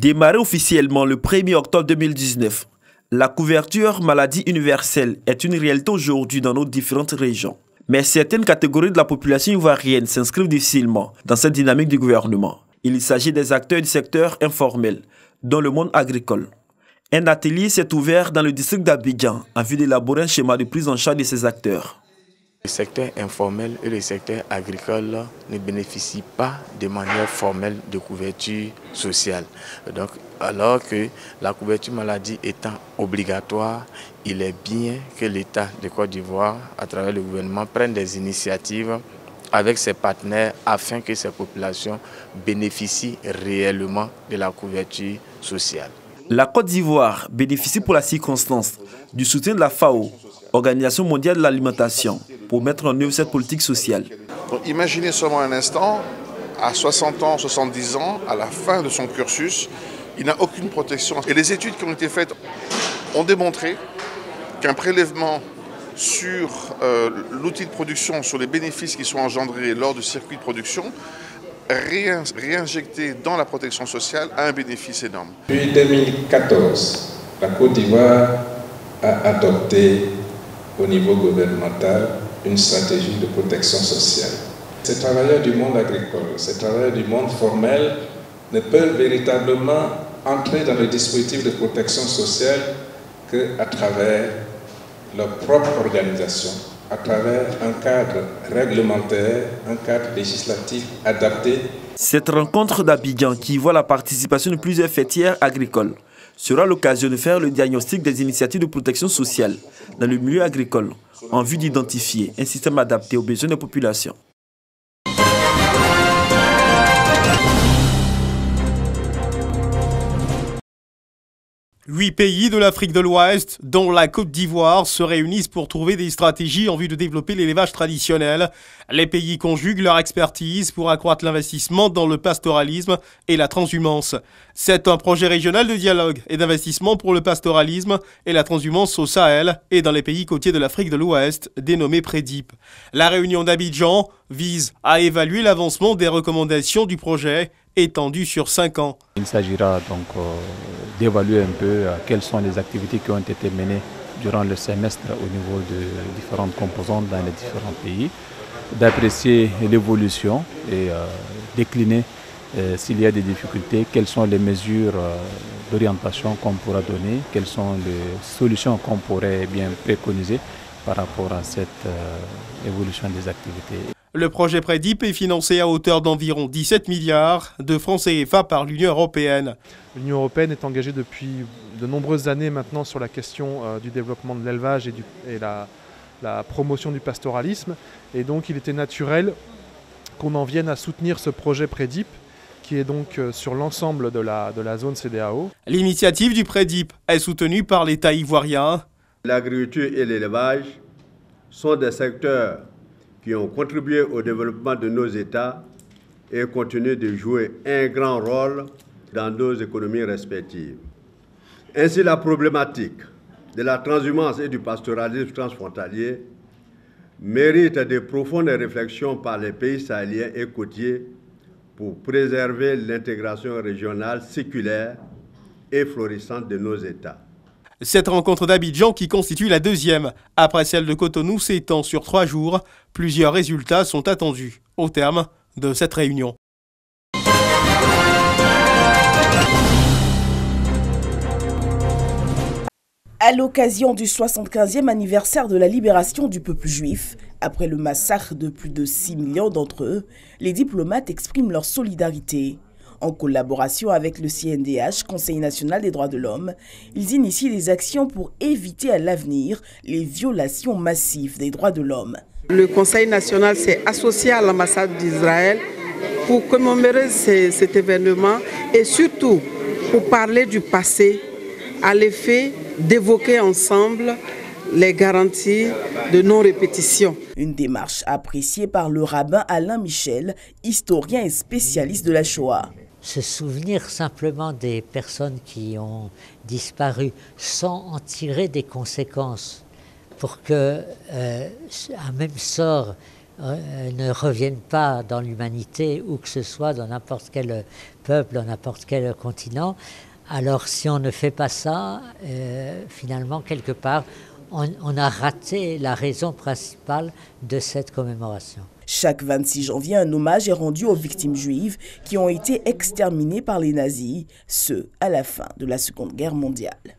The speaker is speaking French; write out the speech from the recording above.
Démarrée officiellement le 1er octobre 2019, la couverture maladie universelle est une réalité aujourd'hui dans nos différentes régions. Mais certaines catégories de la population ivoirienne s'inscrivent difficilement dans cette dynamique du gouvernement. Il s'agit des acteurs du secteur informel, dont le monde agricole. Un atelier s'est ouvert dans le district d'Abidjan en vue d'élaborer un schéma de prise en charge de ces acteurs. Le secteur informel et le secteur agricole ne bénéficient pas de manière formelle de couverture sociale. Donc, alors que la couverture maladie étant obligatoire, il est bien que l'État de Côte d'Ivoire, à travers le gouvernement, prenne des initiatives avec ses partenaires afin que ces populations bénéficient réellement de la couverture sociale. La Côte d'Ivoire bénéficie pour la circonstance du soutien de la FAO, Organisation mondiale de l'alimentation, pour mettre en œuvre cette politique sociale. Donc, imaginez seulement un instant, à 60 ans, 70 ans, à la fin de son cursus, il n'a aucune protection. Et les études qui ont été faites ont démontré qu'un prélèvement sur l'outil de production, sur les bénéfices qui sont engendrés lors du circuit de production, réinjecté dans la protection sociale a un bénéfice énorme. Depuis 2014, la Côte d'Ivoire a adopté au niveau gouvernemental une stratégie de protection sociale. Ces travailleurs du monde agricole, ces travailleurs du monde formel ne peuvent véritablement entrer dans le dispositif de protection sociale qu'à travers leur propre organisation, à travers un cadre réglementaire, un cadre législatif adapté. Cette rencontre d'Abidjan, qui voit la participation de plusieurs fêtières agricoles, sera l'occasion de faire le diagnostic des initiatives de protection sociale dans le milieu agricole, en vue d'identifier un système adapté aux besoins des populations. 8 pays de l'Afrique de l'Ouest, dont la Côte d'Ivoire, se réunissent pour trouver des stratégies en vue de développer l'élevage traditionnel. Les pays conjuguent leur expertise pour accroître l'investissement dans le pastoralisme et la transhumance. C'est un projet régional de dialogue et d'investissement pour le pastoralisme et la transhumance au Sahel et dans les pays côtiers de l'Afrique de l'Ouest, dénommé PREDIP. La réunion d'Abidjan vise à évaluer l'avancement des recommandations du projet étendu sur 5 ans. Il s'agira donc d'évaluer un peu quelles sont les activités qui ont été menées durant le semestre au niveau de différentes composantes dans les différents pays, d'apprécier l'évolution et décliner s'il y a des difficultés, quelles sont les mesures d'orientation qu'on pourra donner, quelles sont les solutions qu'on pourrait bien préconiser par rapport à cette évolution des activités. Le projet PREDIP est financé à hauteur d'environ 17 milliards de francs CFA par l'Union européenne. L'Union européenne est engagée depuis de nombreuses années maintenant sur la question du développement de l'élevage et la promotion du pastoralisme. Et donc il était naturel qu'on en vienne à soutenir ce projet PREDIP qui est donc sur l'ensemble de la zone CEDEAO. L'initiative du PREDIP est soutenue par l'État ivoirien. L'agriculture et l'élevage sont des secteurs qui ont contribué au développement de nos États et continuent de jouer un grand rôle dans nos économies respectives. Ainsi, la problématique de la transhumance et du pastoralisme transfrontalier mérite de profondes réflexions par les pays sahéliens et côtiers pour préserver l'intégration régionale séculaire et florissante de nos États. Cette rencontre d'Abidjan, qui constitue la deuxième après celle de Cotonou, s'étend sur 3 jours. Plusieurs résultats sont attendus au terme de cette réunion. À l'occasion du 75e anniversaire de la libération du peuple juif, après le massacre de plus de 6 millions d'entre eux, les diplomates expriment leur solidarité. En collaboration avec le CNDH, Conseil national des droits de l'homme, ils initient des actions pour éviter à l'avenir les violations massives des droits de l'homme. Le Conseil national s'est associé à l'ambassade d'Israël pour commémorer cet événement et surtout pour parler du passé à l'effet d'évoquer ensemble les garanties de non-répétition. Une démarche appréciée par le rabbin Alain Michel, historien et spécialiste de la Shoah. Se souvenir simplement des personnes qui ont disparu sans en tirer des conséquences pour que un même sort ne reviennent pas dans l'humanité, où que ce soit, dans n'importe quel peuple, dans n'importe quel continent. Alors si on ne fait pas ça, finalement, quelque part, on a raté la raison principale de cette commémoration. Chaque 26 janvier, un hommage est rendu aux victimes juives qui ont été exterminées par les nazis, ce à la fin de la Seconde Guerre mondiale.